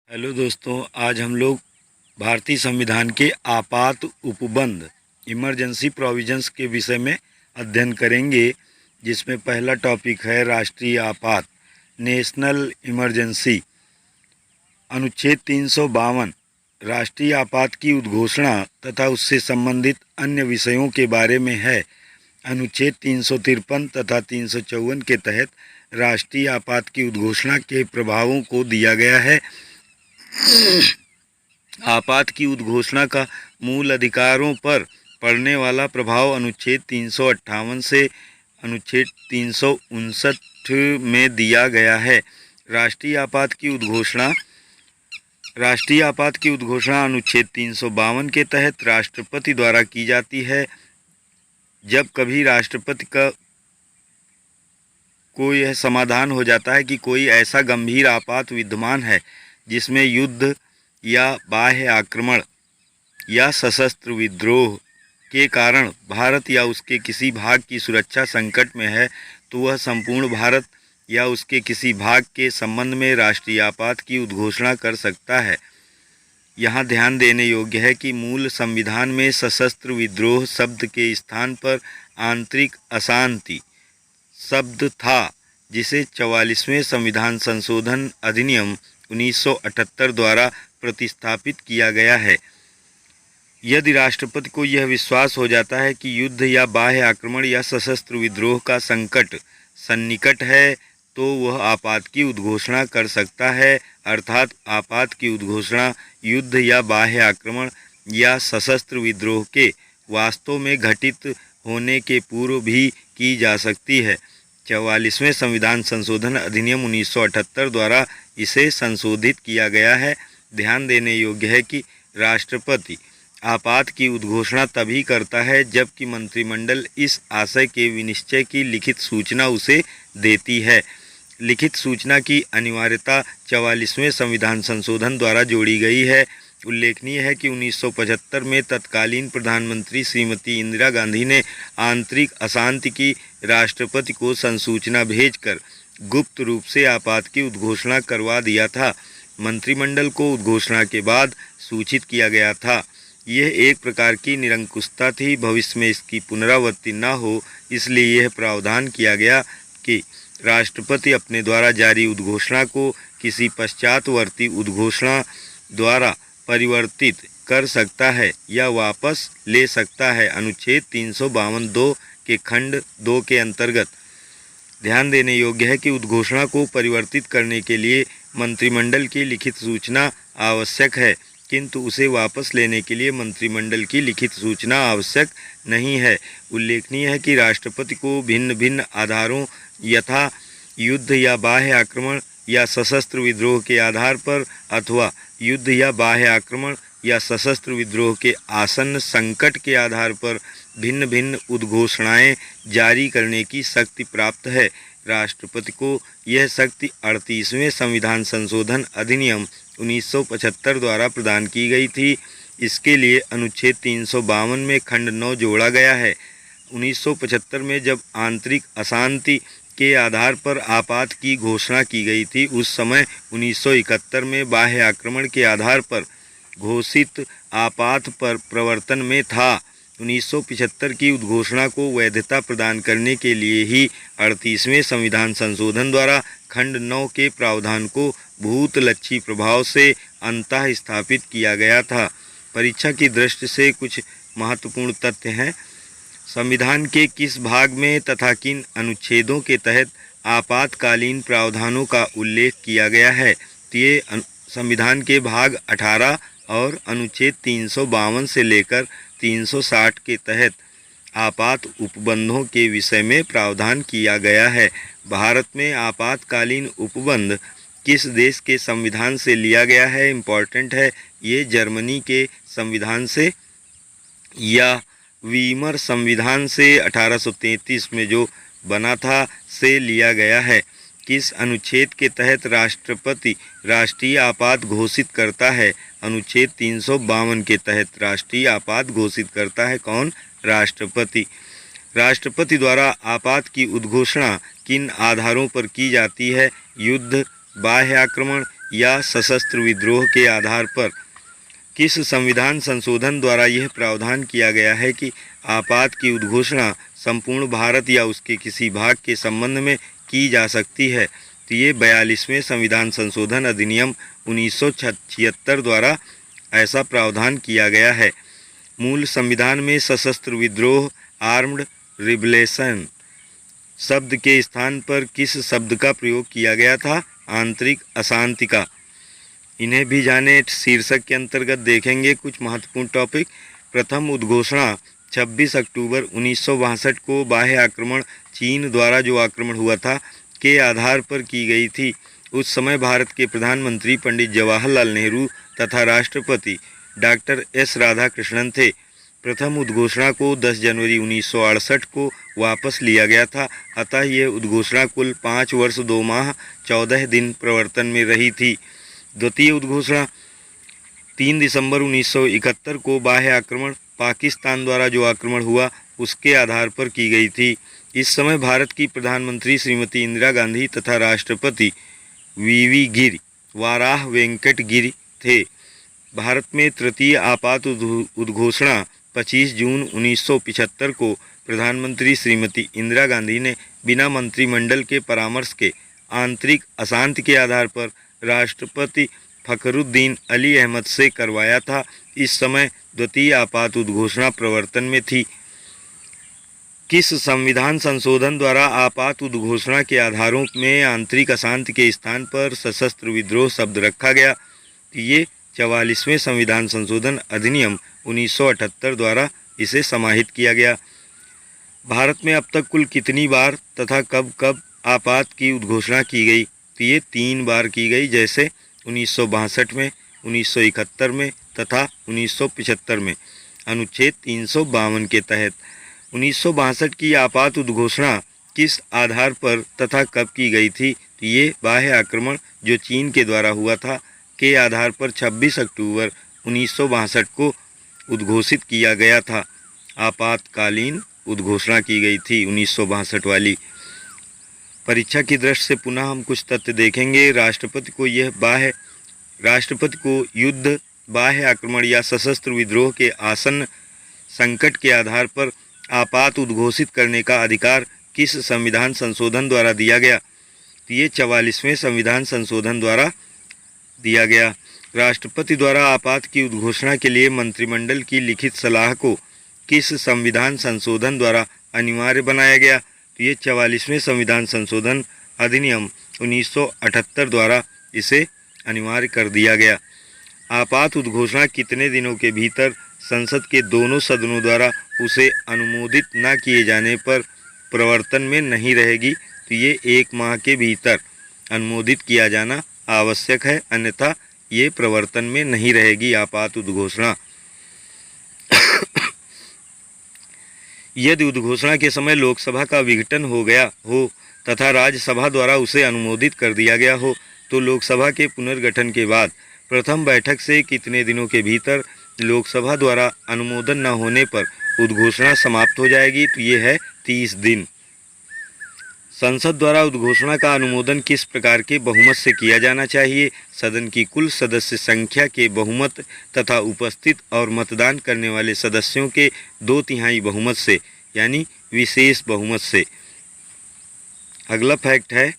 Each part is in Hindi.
हेलो दोस्तों, आज हम लोग भारतीय संविधान के आपात उपबंध इमरजेंसी प्रोविजंस के विषय में अध्ययन करेंगे, जिसमें पहला टॉपिक है राष्ट्रीय आपात नेशनल इमरजेंसी। अनुच्छेद 352 राष्ट्रीय आपात की उद्घोषणा तथा उससे संबंधित अन्य विषयों के बारे में है। अनुच्छेद 353 तथा 354 के तहत राष्ट्रीय आपात की उद्घोषणा के प्रभावों को दिया गया है। आपात की उद्घोषणा का मूल अधिकारों पर पड़ने वाला प्रभाव अनुच्छेद 358 से अनुच्छेद 359 में दिया गया है। राष्ट्रीय आपात की उद्घोषणा अनुच्छेद 352 के तहत राष्ट्रपति द्वारा की जाती है। जब कभी राष्ट्रपति को यह समाधान हो जाता है कि कोई ऐसा गंभीर आपात विद्यमान है जिसमें युद्ध या बाह्य आक्रमण या सशस्त्र विद्रोह के कारण भारत या उसके किसी भाग की सुरक्षा संकट में है, तो वह संपूर्ण भारत या उसके किसी भाग के संबंध में राष्ट्रीय आपात की उद्घोषणा कर सकता है। यहाँ ध्यान देने योग्य है कि मूल संविधान में सशस्त्र विद्रोह शब्द के स्थान पर आंतरिक अशांति शब्द था, जिसे 44वें संविधान संशोधन अधिनियम 1978 द्वारा प्रतिस्थापित किया गया है। यदि राष्ट्रपति को यह विश्वास हो जाता है कि युद्ध या बाह्य आक्रमण या सशस्त्र विद्रोह का संकट सन्निकट है, तो वह आपात की उद्घोषणा कर सकता है। अर्थात आपात की उद्घोषणा युद्ध या बाह्य आक्रमण या सशस्त्र विद्रोह के वास्तव में घटित होने के पूर्व भी की जा सकती है। 44वें संविधान संशोधन अधिनियम 1978 द्वारा इसे संशोधित किया गया है। ध्यान देने योग्य है कि राष्ट्रपति आपात की उद्घोषणा तभी करता है जबकि मंत्रिमंडल इस आशय के विनिश्चय की लिखित सूचना उसे देती है। लिखित सूचना की अनिवार्यता 44वें संविधान संशोधन द्वारा जोड़ी गई है। उल्लेखनीय है कि 1975 में तत्कालीन प्रधानमंत्री श्रीमती इंदिरा गांधी ने आंतरिक अशांति की राष्ट्रपति को संसूचना भेजकर गुप्त रूप से आपात की उद्घोषणा करवा दिया था। मंत्रिमंडल को उद्घोषणा के बाद सूचित किया गया था। यह एक प्रकार की निरंकुशता थी। भविष्य में इसकी पुनरावृत्ति न हो, इसलिए यह प्रावधान किया गया कि राष्ट्रपति अपने द्वारा जारी उद्घोषणा को किसी पश्चातवर्ती उद्घोषणा द्वारा परिवर्तित कर सकता है या वापस ले सकता है। अनुच्छेद 352(2) के खंड 2 के अंतर्गत ध्यान देने योग्य है कि उद्घोषणा को परिवर्तित करने के लिए मंत्रिमंडल की लिखित सूचना आवश्यक है, किंतु उसे वापस लेने के लिए मंत्रिमंडल की लिखित सूचना आवश्यक नहीं है। उल्लेखनीय है कि राष्ट्रपति को भिन्न भिन्न आधारों यथा युद्ध या बाह्य आक्रमण या सशस्त्र विद्रोह के आधार पर अथवा युद्ध या बाह्य आक्रमण या सशस्त्र विद्रोह के आसन्न संकट के आधार पर भिन्न भिन्न उद्घोषणाएं जारी करने की शक्ति प्राप्त है। राष्ट्रपति को यह शक्ति 38वें संविधान संशोधन अधिनियम 1975 द्वारा प्रदान की गई थी। इसके लिए अनुच्छेद 352 में खंड 9 जोड़ा गया है। 1975 में जब आंतरिक अशांति के आधार पर आपात की घोषणा की गई थी, उस समय 1971 में बाह्य आक्रमण के आधार पर घोषित आपात पर प्रवर्तन में था। 1975 की उद्घोषणा को वैधता प्रदान करने के लिए ही 38वें संविधान संशोधन द्वारा खंड 9 के प्रावधान को भूतलक्षी प्रभाव से अंततः स्थापित किया गया था। परीक्षा की दृष्टि से कुछ महत्वपूर्ण तथ्य हैं। संविधान के किस भाग में तथा किन अनुच्छेदों के तहत आपातकालीन प्रावधानों का उल्लेख किया गया है? तो ये संविधान के भाग 18 और अनुच्छेद 352 से लेकर 360 के तहत आपात उपबंधों के विषय में प्रावधान किया गया है। भारत में आपातकालीन उपबंध किस देश के संविधान से लिया गया है? इम्पॉर्टेंट है। ये जर्मनी के संविधान से या वीमर संविधान से 1833 में जो बना था से लिया गया है। किस अनुच्छेद के तहत राष्ट्रपति राष्ट्रीय आपात घोषित करता है? अनुच्छेद 352 के तहत राष्ट्रीय आपात घोषित करता है कौन? राष्ट्रपति। राष्ट्रपति द्वारा आपात की उद्घोषणा किन आधारों पर की जाती है? युद्ध, बाह्य आक्रमण या सशस्त्र विद्रोह के आधार पर किस संविधान संशोधन द्वारा यह प्रावधान किया गया है कि आपात की उद्घोषणा संपूर्ण भारत या उसके किसी भाग के संबंध में की जा सकती है। तो ये 42वें संविधान संशोधन अधिनियम 1976 द्वारा ऐसा प्रावधान किया गया है। मूल संविधान में सशस्त्र विद्रोह आर्म्ड रिबेलियन शब्द के स्थान पर किस शब्द का प्रयोग किया गया था? आंतरिक अशांति का। इन्हें भी जाने शीर्षक के अंतर्गत देखेंगे कुछ महत्वपूर्ण टॉपिक। प्रथम उद्घोषणा 26 अक्टूबर 1962 को बाह्य आक्रमण चीन द्वारा जो आक्रमण हुआ था के आधार पर की गई थी। उस समय भारत के प्रधानमंत्री पंडित जवाहरलाल नेहरू तथा राष्ट्रपति डॉक्टर एस राधाकृष्णन थे। प्रथम उद्घोषणा को 10 जनवरी 1968 को वापस लिया गया था। अतः यह उद्घोषणा कुल 5 वर्ष 2 माह 14 दिन प्रवर्तन में रही थी। द्वितीय उद्घोषणा 3 दिसंबर 1971 को बाह्य आक्रमण पाकिस्तान द्वारा जो आक्रमण हुआ उसके आधार पर की गई थी। इस समय भारत की प्रधानमंत्री श्रीमती इंदिरा गांधी तथा राष्ट्रपति वीवी गिरि वाराह वेंकट गिरि थे। भारत में तृतीय आपात उद्घोषणा 25 जून 1975 को प्रधानमंत्री श्रीमती इंदिरा गांधी ने बिना मंत्रिमंडल के परामर्श के आंतरिक अशांति के आधार पर राष्ट्रपति फखरुद्दीन अली अहमद से करवाया था। इस समय द्वितीय आपात उद्घोषणा प्रवर्तन में थी। किस संविधान संशोधन द्वारा आपात उद्घोषणा के आधारों में आंतरिक अशांति के स्थान पर सशस्त्र विद्रोह शब्द रखा गया? ये 44वें संविधान संशोधन अधिनियम 1978 द्वारा इसे समाहित किया गया। भारत में अब तक कुल कितनी बार तथा कब कब आपात की उद्घोषणा की गई? तो ये 3 बार की गई, जैसे 1962 में, 1971 में तथा 1975 में अनुच्छेद 352 के तहत। 1962 की आपात उद्घोषणा किस आधार पर तथा कब की गई थी? तो ये बाह्य आक्रमण जो चीन के द्वारा हुआ था के आधार पर 26 अक्टूबर 1962 को उद्घोषित किया गया था। आपातकालीन उद्घोषणा की गई थी 1962 वाली। परीक्षा की दृष्टि से पुनः हम कुछ तथ्य देखेंगे। राष्ट्रपति को युद्ध, बाह्य आक्रमण या सशस्त्र विद्रोह के आसन्न संकट के आधार पर आपात उद्घोषित करने का अधिकार किस संविधान संशोधन द्वारा दिया गया? तो ये 44वें संविधान संशोधन द्वारा दिया गया। राष्ट्रपति द्वारा आपात की उद्घोषणा के लिए मंत्रिमंडल की लिखित सलाह को किस संविधान संशोधन द्वारा अनिवार्य बनाया गया? तो ये 44वें संविधान संशोधन अधिनियम 1978 द्वारा इसे अनिवार्य कर दिया गया। आपात उद्घोषणा कितने दिनों के भीतर संसद के दोनों सदनों द्वारा उसे अनुमोदित न किए जाने पर प्रवर्तन में नहीं रहेगी? तो ये 1 माह के भीतर अनुमोदित किया जाना आवश्यक है, अन्यथा ये प्रवर्तन में नहीं रहेगी आपात उद्घोषणा। यदि उद्घोषणा के समय लोकसभा का विघटन हो गया हो तथा राज्यसभा द्वारा उसे अनुमोदित कर दिया गया हो तो लोकसभा के पुनर्गठन के बाद प्रथम बैठक से कितने दिनों के भीतर लोकसभा द्वारा अनुमोदन न होने पर उद्घोषणा समाप्त हो जाएगी? तो ये है 30 दिन। संसद द्वारा उद्घोषणा का अनुमोदन किस प्रकार के बहुमत से किया जाना चाहिए? सदन की कुल सदस्य संख्या के बहुमत तथा उपस्थित और मतदान करने वाले सदस्यों के 2/3 बहुमत से, यानी विशेष बहुमत से। अगला फैक्ट है,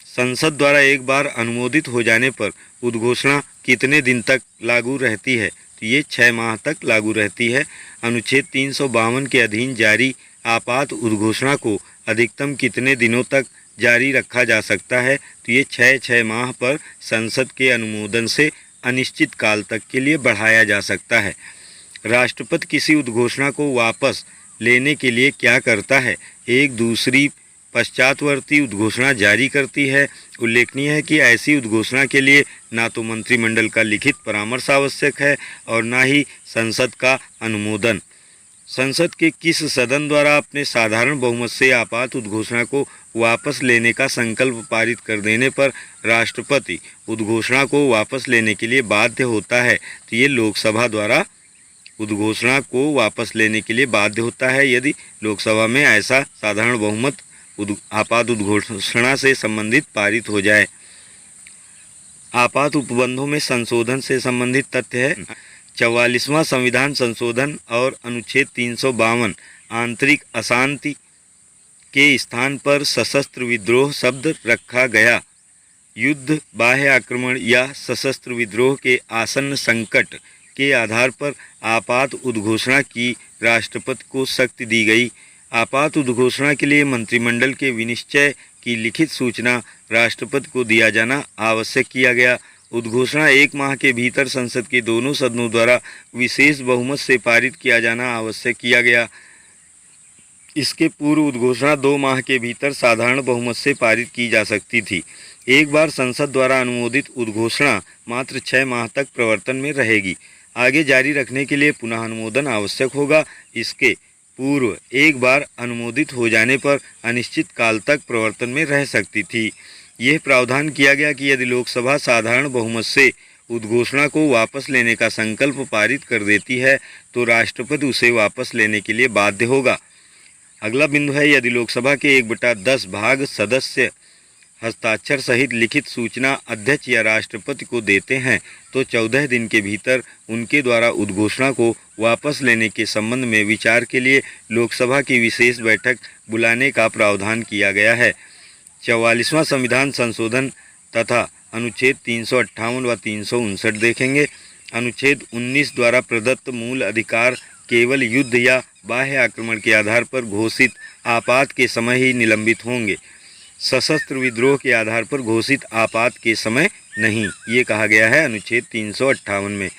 संसद द्वारा एक बार अनुमोदित हो जाने पर उद्घोषणा कितने दिन तक लागू रहती है? तो ये 6 माह तक लागू रहती है। अनुच्छेद 352 के अधीन जारी आपात उद्घोषणा को अधिकतम कितने दिनों तक जारी रखा जा सकता है? तो ये 6 माह पर संसद के अनुमोदन से अनिश्चित काल तक के लिए बढ़ाया जा सकता है। राष्ट्रपति किसी उद्घोषणा को वापस लेने के लिए क्या करता है? एक दूसरी पश्चातवर्ती उद्घोषणा जारी करती है। उल्लेखनीय है कि ऐसी उद्घोषणा के लिए ना तो मंत्रिमंडल का लिखित परामर्श आवश्यक है और ना ही संसद का अनुमोदन। संसद के किस सदन द्वारा अपने साधारण बहुमत से आपात उद्घोषणा को वापस लेने का संकल्प पारित कर देने पर राष्ट्रपति उद्घोषणा को वापस लेने के लिए बाध्य होता है? तो ये लोकसभा द्वारा उद्घोषणा को वापस लेने के लिए बाध्य होता है यदि लोकसभा में ऐसा साधारण बहुमत आपात उद्घोषणा से संबंधित पारित हो जाए। आपात उपबंधों में संशोधन से संबंधित तथ्य है 44वां संविधान संशोधन और अनुच्छेद 352 आंतरिक अशांति के स्थान पर सशस्त्र विद्रोह शब्द रखा गया। युद्ध, बाह्य आक्रमण या सशस्त्र विद्रोह के आसन्न संकट के आधार पर आपात उद्घोषणा की राष्ट्रपति को शक्ति दी गई। आपात उद्घोषणा के लिए मंत्रिमंडल के विनिश्चय की लिखित सूचना राष्ट्रपति को दिया जाना आवश्यक किया गया। उद्घोषणा 1 माह के भीतर संसद के दोनों सदनों द्वारा विशेष बहुमत से पारित किया जाना आवश्यक किया गया। इसके पूर्व उद्घोषणा 2 माह के भीतर साधारण बहुमत से पारित की जा सकती थी। एक बार संसद द्वारा अनुमोदित उद्घोषणा मात्र 6 माह तक प्रवर्तन में रहेगी। आगे जारी रखने के लिए पुनः अनुमोदन आवश्यक होगा। इसके पूर्व एक बार अनुमोदित हो जाने पर अनिश्चित काल तक प्रवर्तन में रह सकती थी। यह प्रावधान किया गया कि यदि लोकसभा साधारण बहुमत से उद्घोषणा को वापस लेने का संकल्प पारित कर देती है तो राष्ट्रपति उसे वापस लेने के लिए बाध्य होगा। अगला बिंदु है, यदि लोकसभा के 1/10 भाग सदस्य हस्ताक्षर सहित लिखित सूचना अध्यक्ष या राष्ट्रपति को देते हैं तो 14 दिन के भीतर उनके द्वारा उद्घोषणा को वापस लेने के संबंध में विचार के लिए लोकसभा की विशेष बैठक बुलाने का प्रावधान किया गया है। 44वां संविधान संशोधन तथा अनुच्छेद 358 व 359 देखेंगे। अनुच्छेद 19 द्वारा प्रदत्त मूल अधिकार केवल युद्ध या बाह्य आक्रमण के आधार पर घोषित आपात के समय ही निलंबित होंगे, सशस्त्र विद्रोह के आधार पर घोषित आपात के समय नहीं, ये कहा गया है अनुच्छेद 358 में।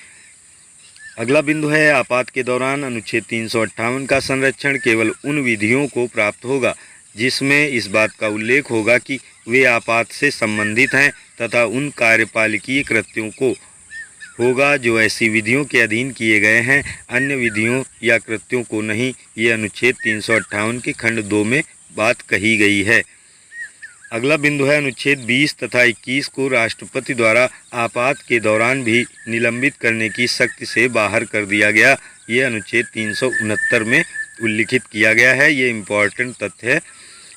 अगला बिंदु है, आपात के दौरान अनुच्छेद 358 का संरक्षण केवल उन विधियों को प्राप्त होगा जिसमें इस बात का उल्लेख होगा कि वे आपात से संबंधित हैं तथा उन कार्यपालिकीय कृत्यों को होगा जो ऐसी विधियों के अधीन किए गए हैं, अन्य विधियों या कृत्यों को नहीं। ये अनुच्छेद 358 के खंड 2 में बात कही गई है। अगला बिंदु है, अनुच्छेद 20 तथा 21 को राष्ट्रपति द्वारा आपात के दौरान भी निलंबित करने की शक्ति से बाहर कर दिया गया। ये अनुच्छेद 369 में उल्लिखित किया गया है। ये इम्पॉर्टेंट तथ्य है।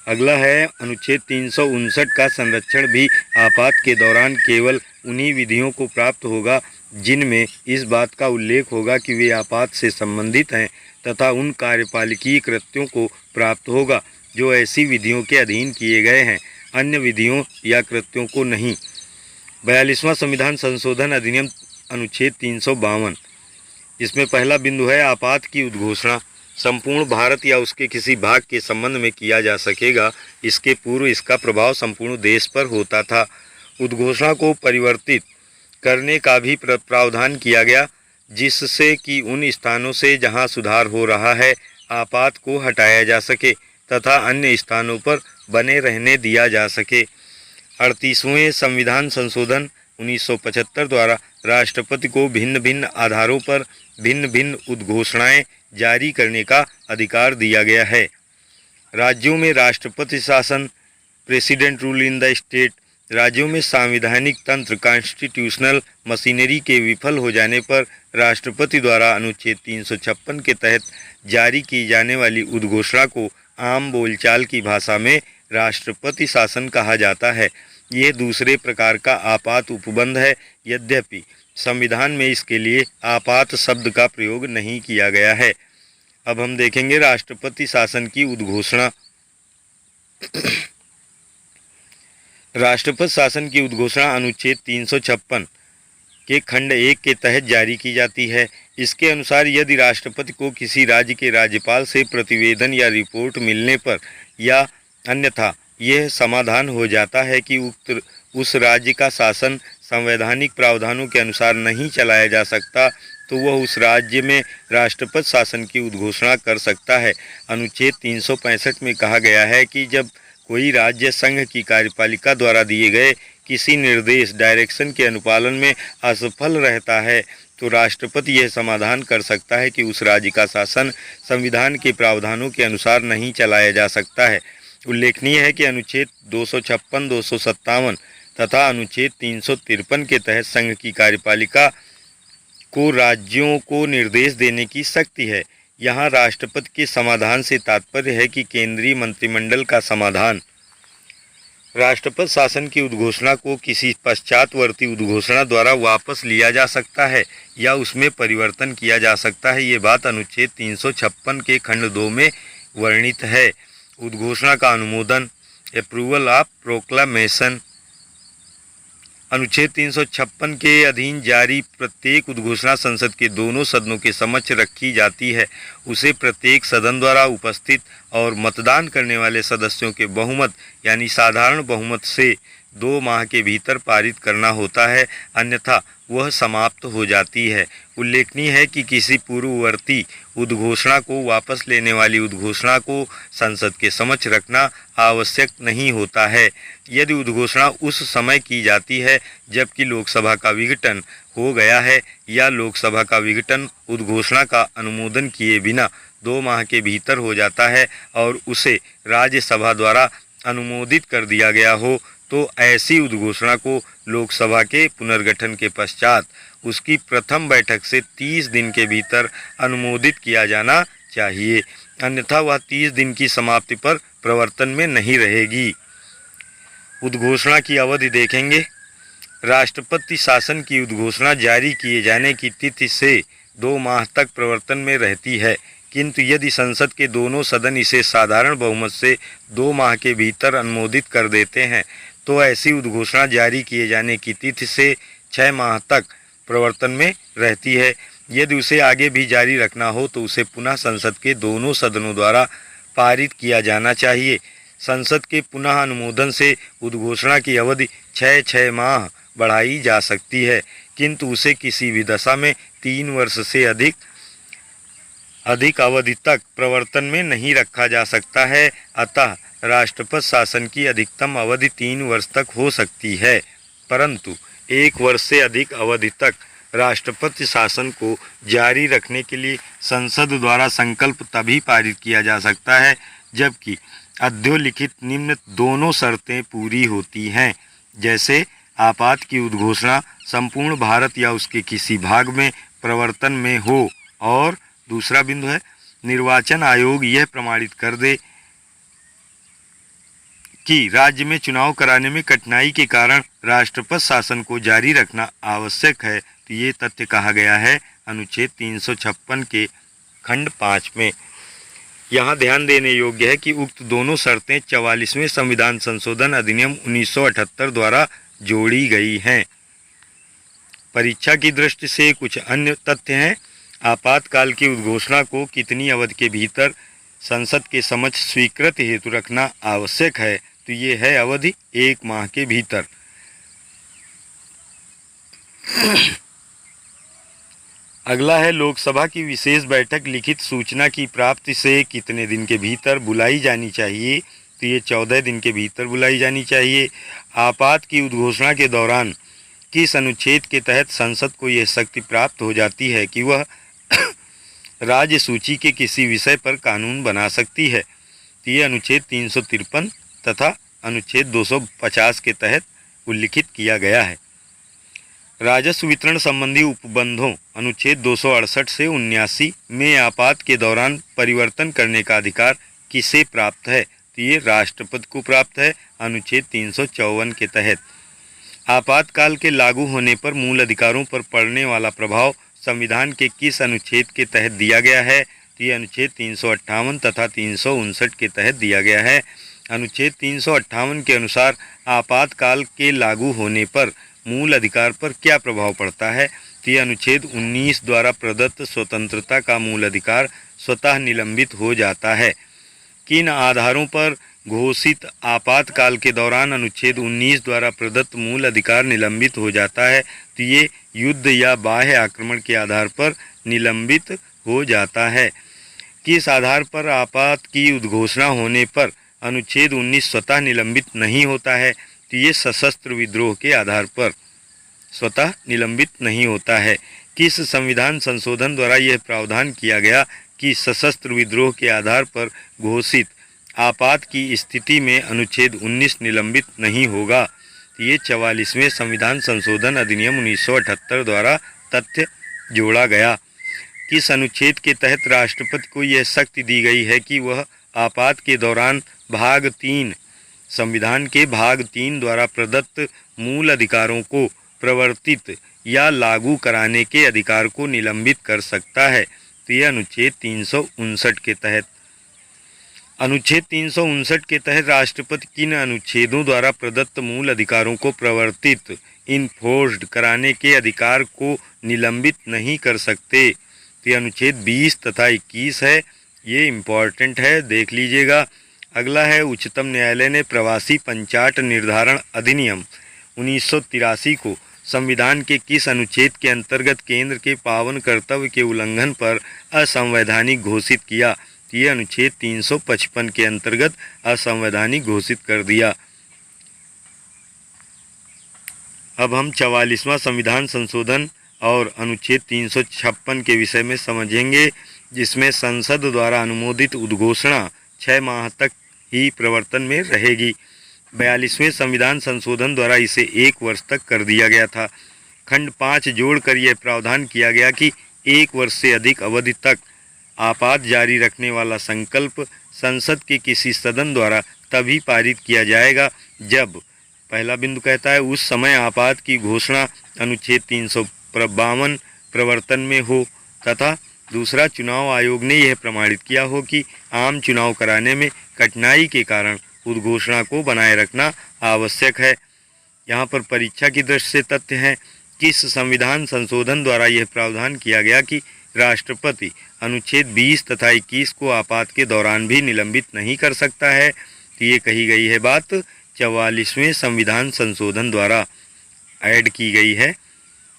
अगला है, अनुच्छेद 359 का संरक्षण भी आपात के दौरान केवल उन्हीं विधियों को प्राप्त होगा जिनमें इस बात का उल्लेख होगा कि वे आपात से संबंधित हैं तथा उन कार्यपालिकीय कृत्यों को प्राप्त होगा जो ऐसी विधियों के अधीन किए गए हैं, अन्य विधियों या कृत्यों को नहीं। 42वां संविधान संशोधन अधिनियम अनुच्छेद 352, इसमें पहला बिंदु है, आपात की उद्घोषणा संपूर्ण भारत या उसके किसी भाग के संबंध में किया जा सकेगा। इसके पूर्व इसका प्रभाव संपूर्ण देश पर होता था। उद्घोषणा को परिवर्तित करने का भी प्रावधान किया गया जिससे कि उन स्थानों से जहां सुधार हो रहा है आपात को हटाया जा सके तथा अन्य स्थानों पर बने रहने दिया जा सके। 38वें संविधान संशोधन 1975 द्वारा राष्ट्रपति को भिन्न भिन्न आधारों पर भिन्न भिन्न उद्घोषणाएं जारी करने का अधिकार दिया गया है। राज्यों में राष्ट्रपति शासन, president rule in the state. राज्यों में सांविधानिक तंत्र कॉन्स्टिट्यूशनल मशीनरी के विफल हो जाने पर राष्ट्रपति द्वारा अनुच्छेद 356 के तहत जारी की जाने वाली उद्घोषणा को आम बोलचाल की भाषा में राष्ट्रपति शासन कहा जाता है। यह दूसरे प्रकार का आपात उपबंध है, यद्यपि संविधान में इसके लिए आपात शब्द का प्रयोग नहीं किया गया है। अब हम देखेंगे राष्ट्रपति शासन की उद्घोषणा। राष्ट्रपति शासन की उद्घोषणा अनुच्छेद 356 के खंड 1 के तहत जारी की जाती है। इसके अनुसार यदि राष्ट्रपति को किसी राज्य के राज्यपाल से प्रतिवेदन या रिपोर्ट मिलने पर या अन्यथा यह समाधान हो जाता है कि उस राज्य का शासन संवैधानिक प्रावधानों के अनुसार नहीं चलाया जा सकता तो वह उस राज्य में राष्ट्रपति शासन की उद्घोषणा कर सकता है। अनुच्छेद 365 में कहा गया है कि जब कोई राज्य संघ की कार्यपालिका द्वारा दिए गए किसी निर्देश डायरेक्शन के अनुपालन में असफल रहता है तो राष्ट्रपति यह समाधान कर सकता है कि उस राज्य का शासन संविधान के प्रावधानों के अनुसार नहीं चलाया जा सकता है। उल्लेखनीय है कि अनुच्छेद 256, 257 तथा अनुच्छेद 353 के तहत संघ की कार्यपालिका को राज्यों को निर्देश देने की शक्ति है। यहाँ राष्ट्रपति के समाधान से तात्पर्य है कि केंद्रीय मंत्रिमंडल का समाधान। राष्ट्रपति शासन की उद्घोषणा को किसी पश्चातवर्ती उद्घोषणा द्वारा वापस लिया जा सकता है या उसमें परिवर्तन किया जा सकता है। ये बात अनुच्छेद 356 के खंड 2 में वर्णित है। उद्घोषणा का अनुमोदन, अप्रूवल ऑफ प्रोक्लामेशन। अनुच्छेद 356 के अधीन जारी प्रत्येक उद्घोषणा संसद के दोनों सदनों के समक्ष रखी जाती है। उसे प्रत्येक सदन द्वारा उपस्थित और मतदान करने वाले सदस्यों के बहुमत यानी साधारण बहुमत से 2 माह के भीतर पारित करना होता है, अन्यथा वह समाप्त हो जाती है। उल्लेखनीय है कि किसी पूर्ववर्ती उद्घोषणा को वापस लेने वाली उद्घोषणा को संसद के समक्ष रखना आवश्यक नहीं होता है यदि उद्घोषणा उस समय की जाती है जबकि लोकसभा का विघटन हो गया है या लोकसभा का विघटन उद्घोषणा का अनुमोदन किए बिना 2 माह के भीतर हो जाता है और उसे राज्यसभा द्वारा अनुमोदित कर दिया गया हो, तो ऐसी उद्घोषणा को लोकसभा के पुनर्गठन के पश्चात उसकी प्रथम बैठक से 30 दिन के भीतर अनुमोदित किया जाना चाहिए, अन्यथा वह 30 दिन की समाप्ति पर प्रवर्तन में नहीं रहेगी। उद्घोषणा की अवधि देखेंगे। राष्ट्रपति शासन की उद्घोषणा जारी किए जाने की तिथि से 2 माह तक प्रवर्तन में रहती है, किंतु यदि संसद के दोनों सदन इसे साधारण बहुमत से 2 माह के भीतर अनुमोदित कर देते हैं तो ऐसी उद्घोषणा जारी किए जाने की तिथि से 6 माह तक प्रवर्तन में रहती है। यदि उसे आगे भी जारी रखना हो तो उसे पुनः संसद के दोनों सदनों द्वारा पारित किया जाना चाहिए। संसद के पुनः अनुमोदन से उद्घोषणा की अवधि 6 माह बढ़ाई जा सकती है, किंतु उसे किसी भी दशा में 3 वर्ष से अधिक अवधि तक प्रवर्तन में नहीं रखा जा सकता है। अतः राष्ट्रपति शासन की अधिकतम अवधि 3 वर्ष तक हो सकती है, परंतु 1 वर्ष से अधिक अवधि तक राष्ट्रपति शासन को जारी रखने के लिए संसद द्वारा संकल्प तभी पारित किया जा सकता है जबकि अधोलिखित निम्न दोनों शर्तें पूरी होती हैं, जैसे आपात की उद्घोषणा संपूर्ण भारत या उसके किसी भाग में प्रवर्तन में हो, और दूसरा बिंदु है निर्वाचन आयोग यह प्रमाणित कर दे कि राज्य में चुनाव कराने में कठिनाई के कारण राष्ट्रपति शासन को जारी रखना आवश्यक है। तो ये तथ्य कहा गया है अनुच्छेद 356 के खंड 5 में। यहाँ ध्यान देने योग्य है कि उक्त दोनों शर्तें 44वें संविधान संशोधन अधिनियम 1978 द्वारा जोड़ी गई हैं। परीक्षा की दृष्टि से कुछ अन्य तथ्य हैं। आपातकाल की उद्घोषणा को कितनी अवधि के भीतर संसद के समक्ष स्वीकृति हेतु रखना आवश्यक है, तो ये है अवधि 1 माह के भीतर। अगला है लोकसभा की विशेष बैठक लिखित सूचना की प्राप्ति से कितने दिन के भीतर बुलाई जानी चाहिए, तो ये 14 दिन के भीतर बुलाई जानी चाहिए। आपात की उद्घोषणा के दौरान किस अनुच्छेद के तहत संसद को यह शक्ति प्राप्त हो जाती है कि वह राज्य सूची के किसी विषय पर कानून बना सकती है, तो ये अनुच्छेद 353 तथा अनुच्छेद 250 के तहत उल्लिखित किया गया है। राजस्व वितरण संबंधी उपबंधों अनुच्छेद 268 से 79 में आपात के दौरान परिवर्तन करने का अधिकार किसे प्राप्त है, तो ये राष्ट्रपति को प्राप्त है अनुच्छेद 354 के तहत। आपातकाल के लागू होने पर मूल अधिकारों पर पड़ने वाला प्रभाव संविधान के किस अनुच्छेद के तहत दिया गया है, तो ये अनुच्छेद 358 तथा 359 के तहत दिया गया है। अनुच्छेद 358 के अनुसार आपातकाल के लागू होने पर मूल अधिकार पर क्या प्रभाव पड़ता है, तो ये अनुच्छेद 19 द्वारा प्रदत्त स्वतंत्रता का मूल अधिकार स्वतः निलंबित हो जाता है। किन आधारों पर घोषित आपातकाल के दौरान अनुच्छेद 19 द्वारा प्रदत्त मूल अधिकार निलंबित हो जाता है, तो ये युद्ध या बाह्य आक्रमण के आधार पर निलंबित हो जाता है। किस आधार पर आपात की उद्घोषणा होने पर अनुच्छेद 19 स्वतः निलंबित नहीं होता है, तो ये सशस्त्र विद्रोह के आधार पर स्वतः निलंबित नहीं होता है। किस संविधान संशोधन द्वारा यह प्रावधान किया गया कि सशस्त्र विद्रोह के आधार पर घोषित आपात की स्थिति में अनुच्छेद 19 निलंबित नहीं होगा, तो ये 44वें संविधान संशोधन अधिनियम 1978 द्वारा तथ्य जोड़ा गया। किस अनुच्छेद के तहत राष्ट्रपति को यह शक्ति दी गई है कि वह आपात के दौरान भाग 3 संविधान के भाग 3 द्वारा प्रदत्त मूल अधिकारों को प्रवर्तित या लागू कराने के अधिकार को निलंबित कर सकता है। तो यह अनुच्छेद 359 के तहत। अनुच्छेद 359 के तहत राष्ट्रपति किन अनुच्छेदों द्वारा प्रदत्त मूल अधिकारों को प्रवर्तित इन्फोर्स्ड कराने के अधिकार को निलंबित नहीं कर सकते? तो यह अनुच्छेद 20 तथा 21 है। ये इम्पॉर्टेंट है, देख लीजिएगा। अगला है, उच्चतम न्यायालय ने प्रवासी पंचाट निर्धारण अधिनियम 1983 को संविधान के किस अनुच्छेद के अंतर्गत केंद्र के पावन कर्तव्य के उल्लंघन पर असंवैधानिक घोषित किया? ये अनुच्छेद 355 के अंतर्गत असंवैधानिक घोषित कर दिया। अब हम 44वां संविधान संशोधन और अनुच्छेद 356 के विषय में समझेंगे, जिसमें संसद द्वारा अनुमोदित उद्घोषणा 6 माह तक ही प्रवर्तन में रहेगी। 42वें संविधान संशोधन द्वारा इसे 1 वर्ष तक कर दिया गया था। खंड 5 जोड़कर यह प्रावधान किया गया कि 1 वर्ष से अधिक अवधि तक आपात जारी रखने वाला संकल्प संसद के किसी सदन द्वारा तभी पारित किया जाएगा जब, पहला बिंदु कहता है, उस समय आपात की घोषणा अनुच्छेद 352 प्रवर्तन में हो, तथा दूसरा, चुनाव आयोग ने यह प्रमाणित किया हो कि आम चुनाव कराने में कठिनाई के कारण उद्घोषणा को बनाए रखना आवश्यक है। यहाँ पर परीक्षा की दृष्टि से तथ्य हैं। किस संविधान संशोधन द्वारा यह प्रावधान किया गया कि राष्ट्रपति अनुच्छेद 20 तथा 21 को आपात के दौरान भी निलंबित नहीं कर सकता है? तो ये कही गई है बात 44वें संविधान संशोधन द्वारा ऐड की गई है,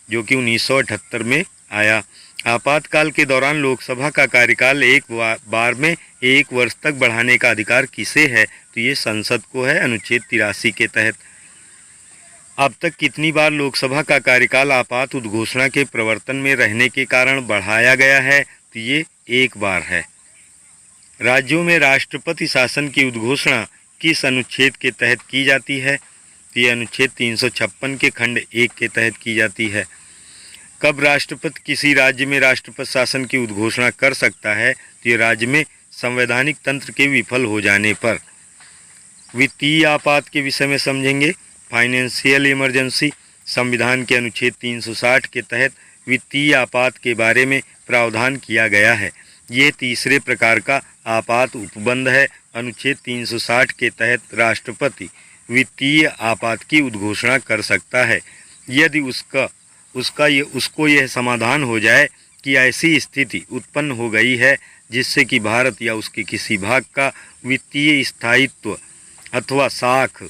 जो कि 1978 में आया। आपातकाल के दौरान लोकसभा का कार्यकाल एक बार में 1 वर्ष तक बढ़ाने का अधिकार किसे है? तो ये संसद को है, अनुच्छेद 83 के तहत। अब तक कितनी बार लोकसभा का कार्यकाल आपात उद्घोषणा के प्रवर्तन में रहने के कारण बढ़ाया गया है? तो ये 1 बार है। राज्यों में राष्ट्रपति शासन की उद्घोषणा किस अनुच्छेद के तहत की जाती है? तो ये अनुच्छेद 356 के खंड 1 के तहत की जाती है। कब राष्ट्रपति किसी राज्य में राष्ट्रपति शासन की उद्घोषणा कर सकता है? तो ये राज्य में संवैधानिक तंत्र के विफल हो जाने पर। वित्तीय आपात के विषय में समझेंगे। फाइनेंशियल इमरजेंसी, संविधान के अनुच्छेद 360 के तहत वित्तीय आपात के बारे में प्रावधान किया गया है। ये तीसरे प्रकार का आपात उपबंध है। अनुच्छेद 360 के तहत राष्ट्रपति वित्तीय आपात की उद्घोषणा कर सकता है यदि उसको यह समाधान हो जाए कि ऐसी स्थिति उत्पन्न हो गई है जिससे कि भारत या उसके किसी भाग का वित्तीय स्थायित्व अथवा साख,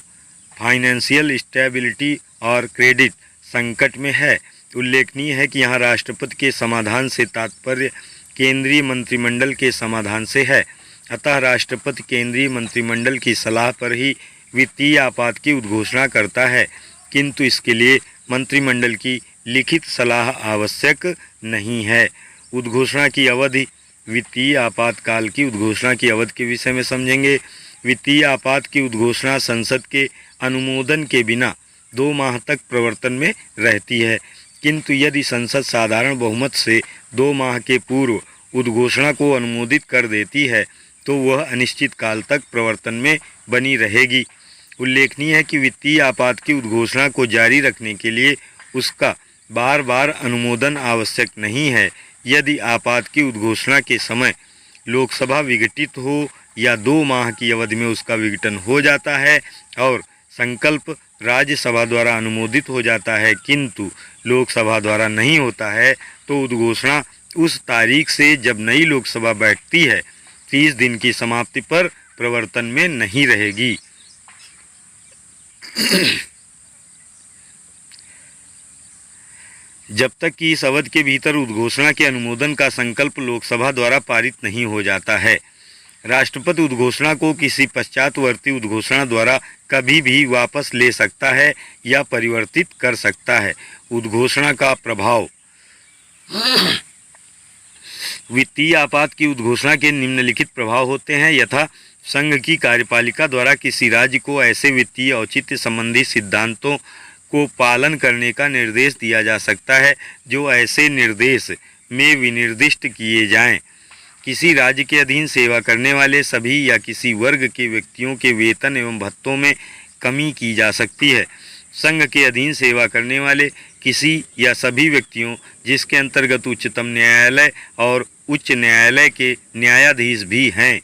फाइनेंशियल स्टेबिलिटी और क्रेडिट संकट में है। उल्लेखनीय है कि यहाँ राष्ट्रपति के समाधान से तात्पर्य केंद्रीय मंत्रिमंडल के समाधान से है। अतः राष्ट्रपति केंद्रीय मंत्रिमंडल की सलाह पर ही वित्तीय आपात की उद्घोषणा करता है, किंतु इसके लिए मंत्रिमंडल की लिखित सलाह आवश्यक नहीं है। उद्घोषणा की अवधि, वित्तीय आपातकाल की उद्घोषणा की अवधि के विषय में समझेंगे। वित्तीय आपात की उद्घोषणा संसद के अनुमोदन के बिना 2 माह तक प्रवर्तन में रहती है, किंतु यदि संसद साधारण बहुमत से 2 माह के पूर्व उद्घोषणा को अनुमोदित कर देती है तो वह अनिश्चित काल तक प्रवर्तन में बनी रहेगी। उल्लेखनीय है कि वित्तीय आपात की उद्घोषणा को जारी रखने के लिए उसका बार बार अनुमोदन आवश्यक नहीं है। यदि आपात की उद्घोषणा के समय लोकसभा विघटित हो या 2 माह की अवधि में उसका विघटन हो जाता है और संकल्प राज्यसभा द्वारा अनुमोदित हो जाता है किंतु लोकसभा द्वारा नहीं होता है, तो उद्घोषणा उस तारीख से जब नई लोकसभा बैठती है 30 दिन की समाप्ति पर प्रवर्तन में नहीं रहेगी। जब तक कि इस अवधि के भीतर उद्घोषणा के अनुमोदन का संकल्प लोकसभा द्वारा पारित नहीं हो जाता है। राष्ट्रपति उद्घोषणा को किसी पश्चातवर्ती उद्घोषणा द्वारा कभी भी वापस ले सकता है या परिवर्तित कर सकता है। उद्घोषणा का प्रभाव। वित्तीय आपात की उद्घोषणा के निम्नलिखित प्रभाव होते हैं। यथा, संघ की कार्यपालिका द्वारा किसी राज्य को ऐसे वित्तीय औचित्य संबंधी सिद्धांतों को पालन करने का निर्देश दिया जा सकता है जो ऐसे निर्देश में विनिर्दिष्ट किए जाएं। किसी राज्य के अधीन सेवा करने वाले सभी या किसी वर्ग के व्यक्तियों के वेतन एवं भत्तों में कमी की जा सकती है। संघ के अधीन सेवा करने वाले किसी या सभी व्यक्तियों जिसके अंतर्गत उच्चतम न्यायालय और उच्च न्यायालय के न्यायाधीश भी हैं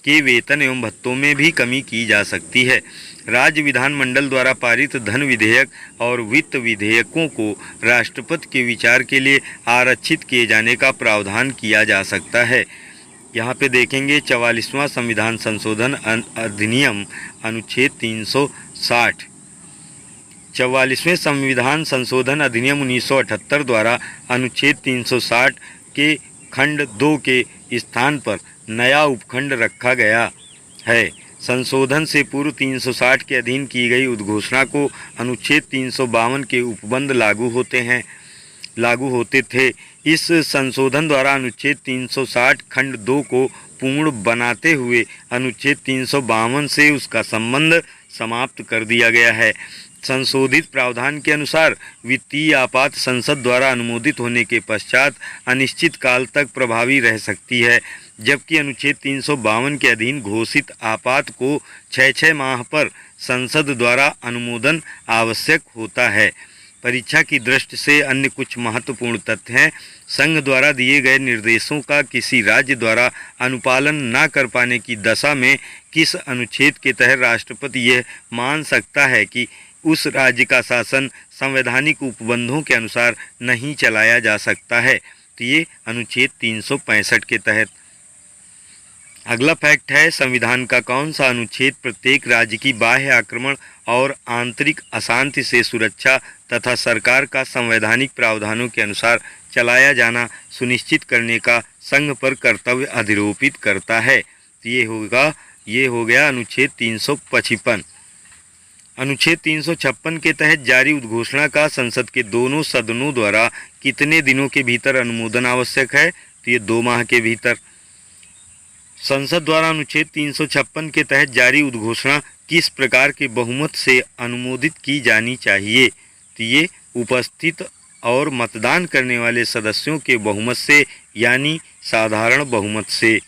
के वेतन एवं भत्तों में भी कमी की जा सकती है। राज्य विधानमंडल द्वारा पारित धन विधेयक और वित्त विधेयकों को राष्ट्रपति के विचार के लिए आरक्षित किए जाने का प्रावधान किया जा सकता है। यहाँ पे देखेंगे 44वां संविधान संशोधन अधिनियम अनुच्छेद 360। 44वें संविधान संशोधन अधिनियम 1978 द्वारा अनुच्छेद 360 के खंड 2 के स्थान पर नया उपखंड रखा गया है। संशोधन से पूर्व 360 के अधीन की गई उद्घोषणा को अनुच्छेद 352 के उपबंध लागू होते थे। इस संशोधन द्वारा अनुच्छेद 360 खंड 2 को पूर्ण बनाते हुए अनुच्छेद 352 से उसका संबंध समाप्त कर दिया गया है। संशोधित प्रावधान के अनुसार वित्तीय आपात संसद द्वारा अनुमोदित होने के पश्चात अनिश्चित काल तक प्रभावी रह सकती है, जबकि अनुच्छेद 352 के अधीन घोषित आपात को 6 माह पर संसद द्वारा अनुमोदन आवश्यक होता है। परीक्षा की दृष्टि से अन्य कुछ महत्वपूर्ण तथ्य हैं। संघ द्वारा दिए गए निर्देशों का किसी राज्य द्वारा अनुपालन न कर पाने की दशा में किस अनुच्छेद के तहत राष्ट्रपति यह मान सकता है कि उस राज्य का शासन संवैधानिक उपबंधों के अनुसार नहीं चलाया जा सकता है? तो ये अनुच्छेद 365 के तहत। अगला फैक्ट है, संविधान का कौन सा अनुच्छेद प्रत्येक राज्य की बाह्य आक्रमण और आंतरिक अशांति से सुरक्षा तथा सरकार का संवैधानिक प्रावधानों के अनुसार चलाया जाना सुनिश्चित करने का संघ पर कर्तव्य अधिरोपित करता है? तो ये हो गया अनुच्छेद 355। अनुच्छेद 356 के तहत जारी उद्घोषणा का संसद के दोनों सदनों द्वारा कितने दिनों के भीतर अनुमोदन आवश्यक है? तो ये 2 माह के भीतर। संसद द्वारा अनुच्छेद 356 के तहत जारी उद्घोषणा किस प्रकार के बहुमत से अनुमोदित की जानी चाहिए? तो ये उपस्थित और मतदान करने वाले सदस्यों के बहुमत से, यानी साधारण बहुमत से।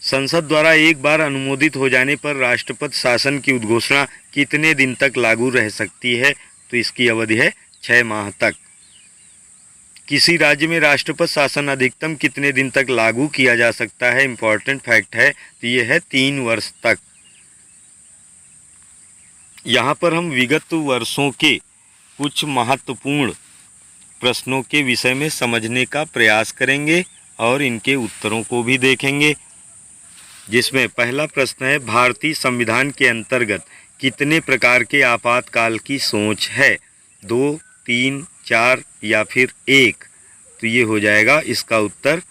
संसद द्वारा एक बार अनुमोदित हो जाने पर राष्ट्रपति शासन की उद्घोषणा कितने दिन तक लागू रह सकती है? तो इसकी अवधि है 6 माह तक। किसी राज्य में राष्ट्रपति शासन अधिकतम कितने दिन तक लागू किया जा सकता है? इम्पॉर्टेंट फैक्ट है, तो ये है 3 वर्ष तक। यहाँ पर हम विगत वर्षों के कुछ महत्वपूर्ण प्रश्नों के विषय में समझने का प्रयास करेंगे और इनके उत्तरों को भी देखेंगे, जिसमें पहला प्रश्न है, भारतीय संविधान के अंतर्गत कितने प्रकार के आपातकाल की सोच है? 2, 3, 4 या फिर 1? तो ये हो जाएगा इसका उत्तर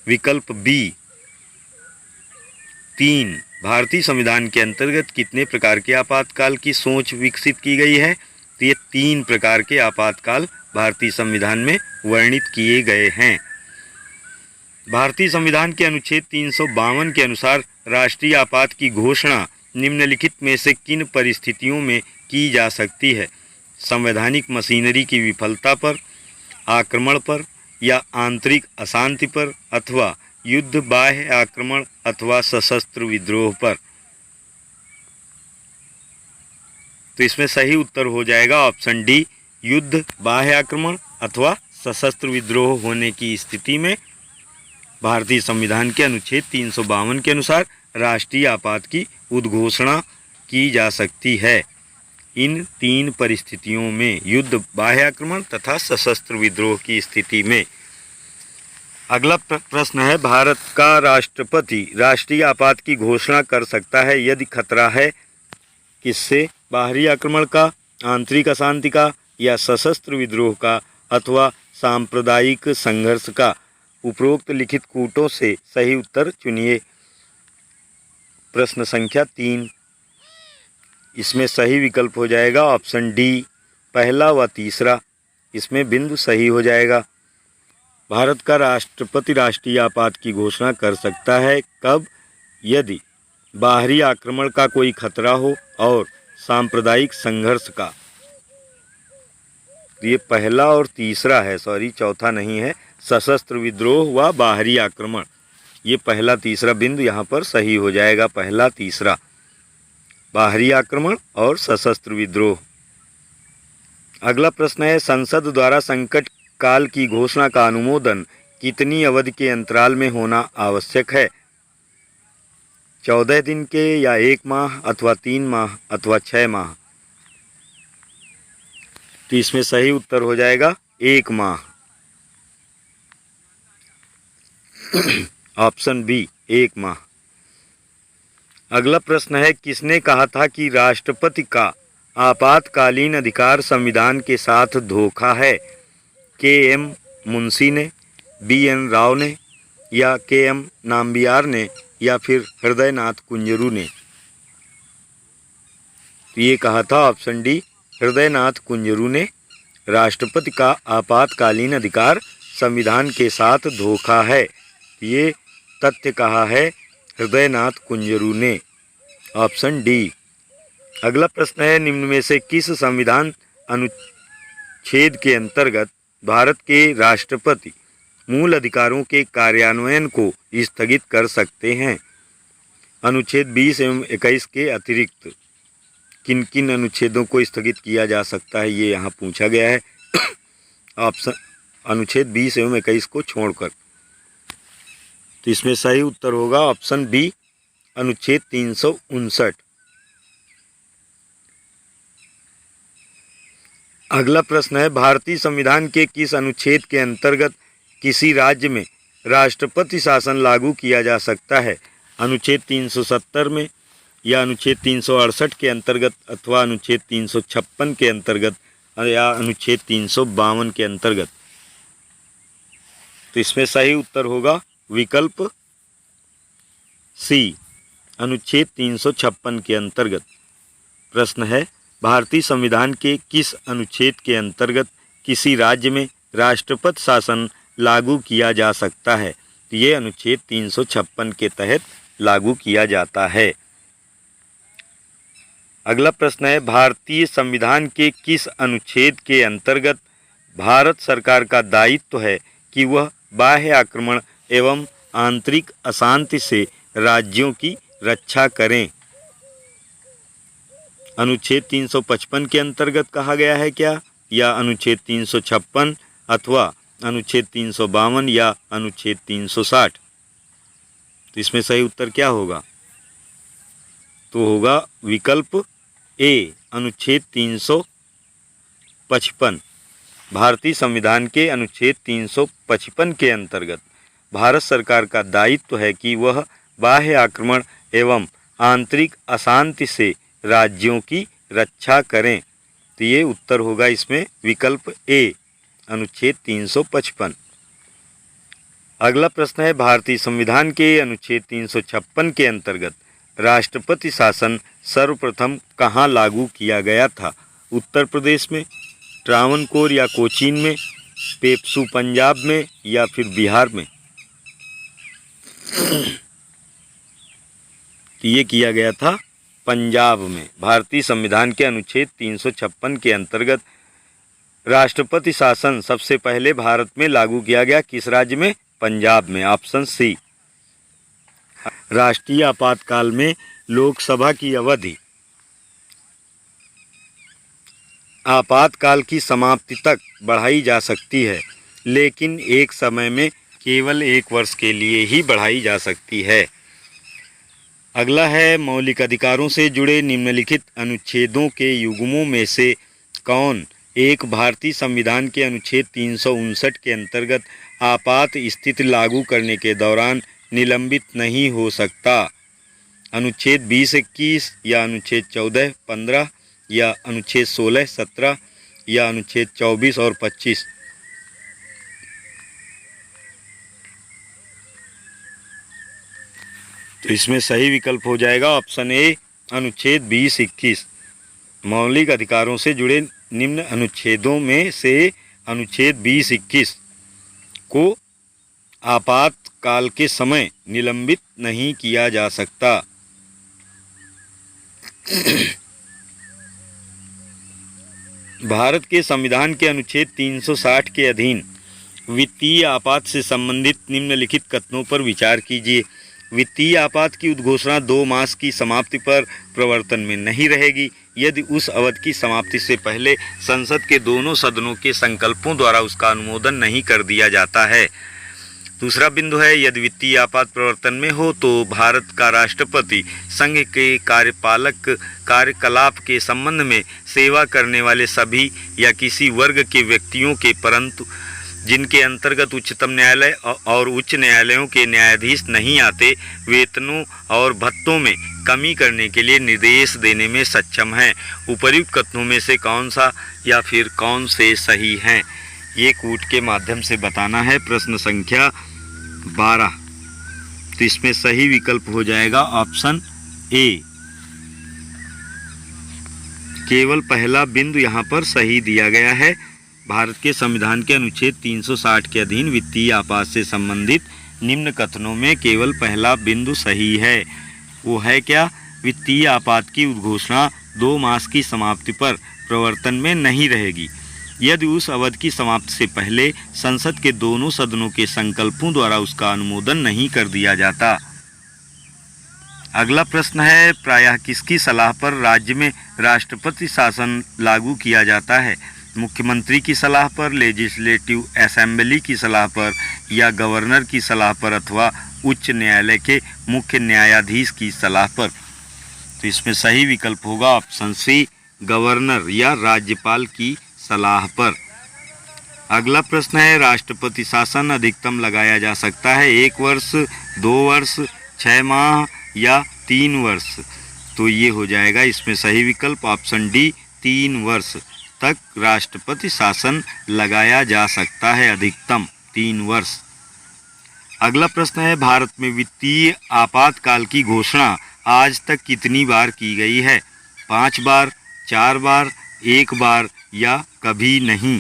विकल्प बी 3। भारतीय संविधान के अंतर्गत कितने प्रकार के आपातकाल की सोच विकसित की गई है? तो ये 3 प्रकार के आपातकाल भारतीय संविधान में वर्णित किए गए हैं। भारतीय संविधान के अनुच्छेद 352 के अनुसार राष्ट्रीय आपात की घोषणा निम्नलिखित में से किन परिस्थितियों में की जा सकती है? संवैधानिक मशीनरी की विफलता पर, आक्रमण पर या आंतरिक अशांति पर, अथवा युद्ध, बाह्य आक्रमण अथवा सशस्त्र विद्रोह पर। तो इसमें सही उत्तर हो जाएगा ऑप्शन डी, युद्ध, बाह्य आक्रमण अथवा सशस्त्र विद्रोह होने की स्थिति में भारतीय संविधान के अनुच्छेद 352 के अनुसार राष्ट्रीय आपात की उद्घोषणा की जा सकती है। इन 3 परिस्थितियों में, युद्ध, बाह्य आक्रमण तथा सशस्त्र विद्रोह की स्थिति में। अगला प्रश्न है, भारत का राष्ट्रपति राष्ट्रीय आपात की घोषणा कर सकता है यदि खतरा है किससे? बाहरी आक्रमण का, आंतरिक अशांति का या सशस्त्र विद्रोह का अथवा सांप्रदायिक संघर्ष का? उपरोक्त लिखित कूटों से सही उत्तर चुनिए। प्रश्न संख्या 3, इसमें सही विकल्प हो जाएगा ऑप्शन डी, पहला व तीसरा। इसमें बिंदु सही हो जाएगा। भारत का राष्ट्रपति राष्ट्रीय आपात की घोषणा कर सकता है कब? यदि बाहरी आक्रमण का कोई खतरा हो और सांप्रदायिक संघर्ष का। तो ये पहला और तीसरा है, सॉरी चौथा नहीं है। सशस्त्र विद्रोह व बाहरी आक्रमण, ये पहला तीसरा बिंदु यहाँ पर सही हो जाएगा। पहला तीसरा, बाहरी आक्रमण और सशस्त्र विद्रोह। अगला प्रश्न है, संसद द्वारा संकट काल की घोषणा का अनुमोदन कितनी अवधि के अंतराल में होना आवश्यक है? 14 दिन के, या 1 माह, अथवा 3 माह, अथवा 6 माह? तो इसमें सही उत्तर हो जाएगा 1 माह। ऑप्शन बी, 1 माह। अगला प्रश्न है, किसने कहा था कि राष्ट्रपति का आपातकालीन अधिकार संविधान के साथ धोखा है? के.एम. मुंशी ने, बी.एन. राव ने, या के.एम. नाम्बियार ने, या फिर हृदयनाथ कुंजरू ने? तो ये कहा था ऑप्शन डी, हृदयनाथ कुंजरू ने, राष्ट्रपति का आपातकालीन अधिकार संविधान के साथ धोखा है। ये तथ्य कहा है हृदयनाथ कुंजरू ने। Option D. अगला प्रश्न है, निम्न में से किस संविधान अनुच्छेद के अंतर्गत भारत के राष्ट्रपति मूल अधिकारों के कार्यान्वयन को स्थगित कर सकते हैं? अनुच्छेद 20 एवं 21 के अतिरिक्त किन किन अनुच्छेदों को स्थगित किया जा सकता है, ये यहाँ पूछा गया है। ऑप्शन अनुच्छेद 20 एवं 21 को छोड़कर। तो इसमें सही उत्तर होगा ऑप्शन बी, अनुच्छेद 359। अगला प्रश्न है, भारतीय संविधान के किस अनुच्छेद के अंतर्गत किसी राज्य में राष्ट्रपति शासन लागू किया जा सकता है? अनुच्छेद 370 में, या अनुच्छेद 368 के अंतर्गत, अथवा अनुच्छेद 356 के अंतर्गत, या अनुच्छेद 352 के अंतर्गत? तो इसमें सही उत्तर होगा विकल्प सी, अनुच्छेद 356 के अंतर्गत। प्रश्न है, भारतीय संविधान के किस अनुच्छेद के अंतर्गत किसी राज्य में राष्ट्रपति शासन लागू किया जा सकता है? तो ये अनुच्छेद 356 के तहत लागू किया जाता है। अगला प्रश्न है, भारतीय संविधान के किस अनुच्छेद के अंतर्गत भारत सरकार का दायित्व है कि वह बाह्य आक्रमण एवं आंतरिक अशांति से राज्यों की रक्षा करें? अनुच्छेद 355 के अंतर्गत कहा गया है क्या, या अनुच्छेद 356, अथवा अनुच्छेद 352, या अनुच्छेद 360? तो इसमें सही उत्तर क्या होगा? तो होगा विकल्प ए, अनुच्छेद 355। भारतीय संविधान के अनुच्छेद 355 के अंतर्गत भारत सरकार का दायित्व है कि वह बाह्य आक्रमण एवं आंतरिक अशांति से राज्यों की रक्षा करें। तो ये उत्तर होगा इसमें विकल्प ए, अनुच्छेद 355। अगला प्रश्न है, भारतीय संविधान के अनुच्छेद 356 के अंतर्गत राष्ट्रपति शासन सर्वप्रथम कहाँ लागू किया गया था? उत्तर प्रदेश में, ट्रावनकोर या कोचीन में, पेप्सू पंजाब में, या फिर बिहार में? तो ये किया गया था पंजाब में। भारतीय संविधान के अनुच्छेद 356 के अंतर्गत राष्ट्रपति शासन सबसे पहले भारत में लागू किया गया किस राज्य में? पंजाब में। Option C. राष्ट्रीय आपातकाल में लोकसभा की अवधि आपातकाल की समाप्ति तक बढ़ाई जा सकती है, लेकिन एक समय में केवल 1 वर्ष के लिए ही बढ़ाई जा सकती है। अगला है, मौलिक अधिकारों से जुड़े निम्नलिखित अनुच्छेदों के युग्मों में से कौन एक भारतीय संविधान के अनुच्छेद 359 के अंतर्गत आपात स्थिति लागू करने के दौरान निलंबित नहीं हो सकता? अनुच्छेद 20-21, या अनुच्छेद 14-15, या अनुच्छेद 16-17, या अनुच्छेद 24 और 25? तो इसमें सही विकल्प हो जाएगा ऑप्शन ए, अनुच्छेद 20-21। मौलिक अधिकारों से जुड़े निम्न अनुच्छेदों में से अनुच्छेद 20-21 को आपातकाल के समय निलंबित नहीं किया जा सकता। भारत के संविधान के अनुच्छेद 360 के अधीन वित्तीय आपात से संबंधित निम्नलिखित कथनों पर विचार कीजिए। वित्तीय आपात की उद्घोषणा 2 मास की समाप्ति पर प्रवर्तन में नहीं रहेगी यदि उस अवधि की समाप्ति से पहले संसद के दोनों सदनों के संकल्पों द्वारा उसका अनुमोदन नहीं कर दिया जाता है। दूसरा बिंदु है, यदि वित्तीय आपात प्रवर्तन में हो तो भारत का राष्ट्रपति संघ के कार्यपालक कार्यकलाप के संबंध में सेवा करने वाले सभी या किसी वर्ग के व्यक्तियों के परंतु जिनके अंतर्गत उच्चतम न्यायालय और उच्च न्यायालयों के न्यायाधीश नहीं आते, वेतनों और भत्तों में कमी करने के लिए निर्देश देने में सक्षम हैं। उपर्युक्त कथनों में से कौन सा या फिर कौन से सही हैं, ये कूट के माध्यम से बताना है। प्रश्न संख्या 12, तो इसमें सही विकल्प हो जाएगा ऑप्शन ए। केवल पहला बिंदु यहाँ पर सही दिया गया है। भारत के संविधान के अनुच्छेद 360 के अधीन वित्तीय आपात से संबंधित निम्न कथनों में केवल पहला बिंदु सही है। वो है क्या? वित्तीय आपात की उद्घोषणा 2 मास की समाप्ति पर प्रवर्तन में नहीं रहेगी यदि उस अवधि की समाप्ति से पहले संसद के दोनों सदनों के संकल्पों द्वारा उसका अनुमोदन नहीं कर दिया जाता। अगला प्रश्न है, प्रायः किसकी सलाह पर राज्य में राष्ट्रपति शासन लागू किया जाता है? मुख्यमंत्री की सलाह पर, लेजिस्लेटिव असेंबली की सलाह पर या गवर्नर की सलाह पर अथवा उच्च न्यायालय के मुख्य न्यायाधीश की सलाह पर? तो इसमें सही विकल्प होगा ऑप्शन सी, गवर्नर या राज्यपाल की सलाह पर। अगला प्रश्न है, राष्ट्रपति शासन अधिकतम लगाया जा सकता है 1 वर्ष, 2 वर्ष, 6 माह या 3 वर्ष? तो ये हो जाएगा इसमें सही विकल्प ऑप्शन डी, 3 वर्ष तक राष्ट्रपति शासन लगाया जा सकता है, अधिकतम 3 वर्ष। अगला प्रश्न है, भारत में वित्तीय आपातकाल की घोषणा आज तक कितनी बार की गई है? 5 बार, 4 बार, 1 बार या कभी नहीं?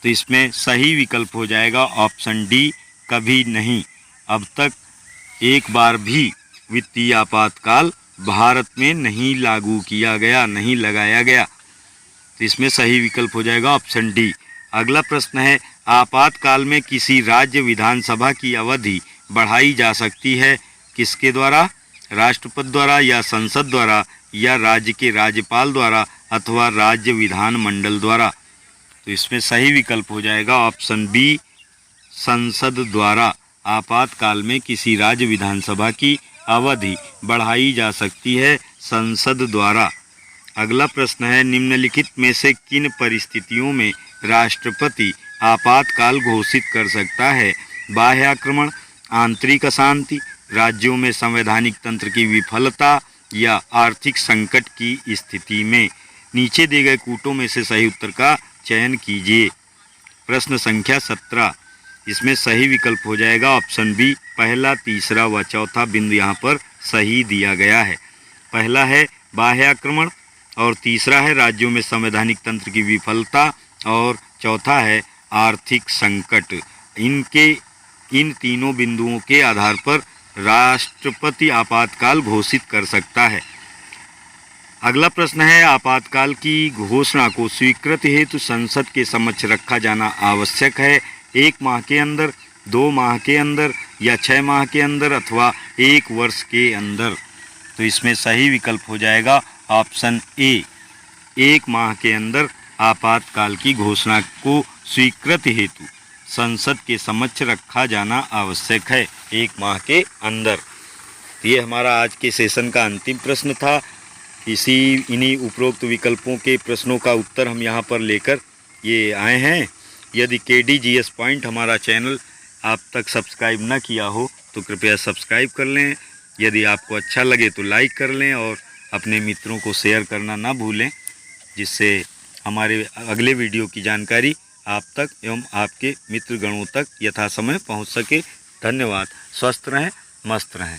तो इसमें सही विकल्प हो जाएगा ऑप्शन डी, कभी नहीं। अब तक 1 बार भी वित्तीय आपातकाल भारत में नहीं लागू किया गया, नहीं लगाया गया। तो इसमें सही विकल्प हो जाएगा ऑप्शन डी। अगला प्रश्न है, आपातकाल में किसी राज्य विधानसभा की अवधि बढ़ाई जा सकती है, किसके द्वारा? राष्ट्रपति द्वारा या संसद द्वारा या राज्य के राज्यपाल द्वारा अथवा राज्य विधानमंडल द्वारा? तो इसमें सही विकल्प हो जाएगा ऑप्शन बी, संसद द्वारा। आपातकाल में किसी राज्य विधानसभा की अवधि बढ़ाई जा सकती है संसद द्वारा। अगला प्रश्न है, निम्नलिखित में से किन परिस्थितियों में राष्ट्रपति आपातकाल घोषित कर सकता है? बाह्य आक्रमण, आंतरिक अशांति, राज्यों में संवैधानिक तंत्र की विफलता या आर्थिक संकट की स्थिति में? नीचे दिए गए कूटों में से सही उत्तर का चयन कीजिए। प्रश्न संख्या 17, इसमें सही विकल्प हो जाएगा ऑप्शन बी, पहला, तीसरा व चौथा बिंदु यहाँ पर सही दिया गया है। पहला है बाह्य आक्रमण और तीसरा है राज्यों में संवैधानिक तंत्र की विफलता और चौथा है आर्थिक संकट। इन तीनों बिंदुओं के आधार पर राष्ट्रपति आपातकाल घोषित कर सकता है। अगला प्रश्न है, आपातकाल की घोषणा को स्वीकृति हेतु संसद के समक्ष रखा जाना आवश्यक है 1 माह के अंदर, 2 माह के अंदर या 6 माह के अंदर अथवा 1 वर्ष के अंदर? तो इसमें सही विकल्प हो जाएगा ऑप्शन ए, 1 माह के अंदर आपातकाल की घोषणा को स्वीकृति हेतु संसद के समक्ष रखा जाना आवश्यक है 1 माह के अंदर। ये हमारा आज के सेशन का अंतिम प्रश्न था। इन्हीं उपरोक्त विकल्पों के प्रश्नों का उत्तर हम यहाँ पर लेकर ये आए हैं। यदि KDGS पॉइंट हमारा चैनल आप तक सब्सक्राइब न किया हो तो कृपया सब्सक्राइब कर लें। यदि आपको अच्छा लगे तो लाइक कर लें और अपने मित्रों को शेयर करना ना भूलें, जिससे हमारे अगले वीडियो की जानकारी आप तक एवं आपके मित्रगणों तक यथासमय पहुंच सके। धन्यवाद। स्वस्थ रहें, मस्त रहें।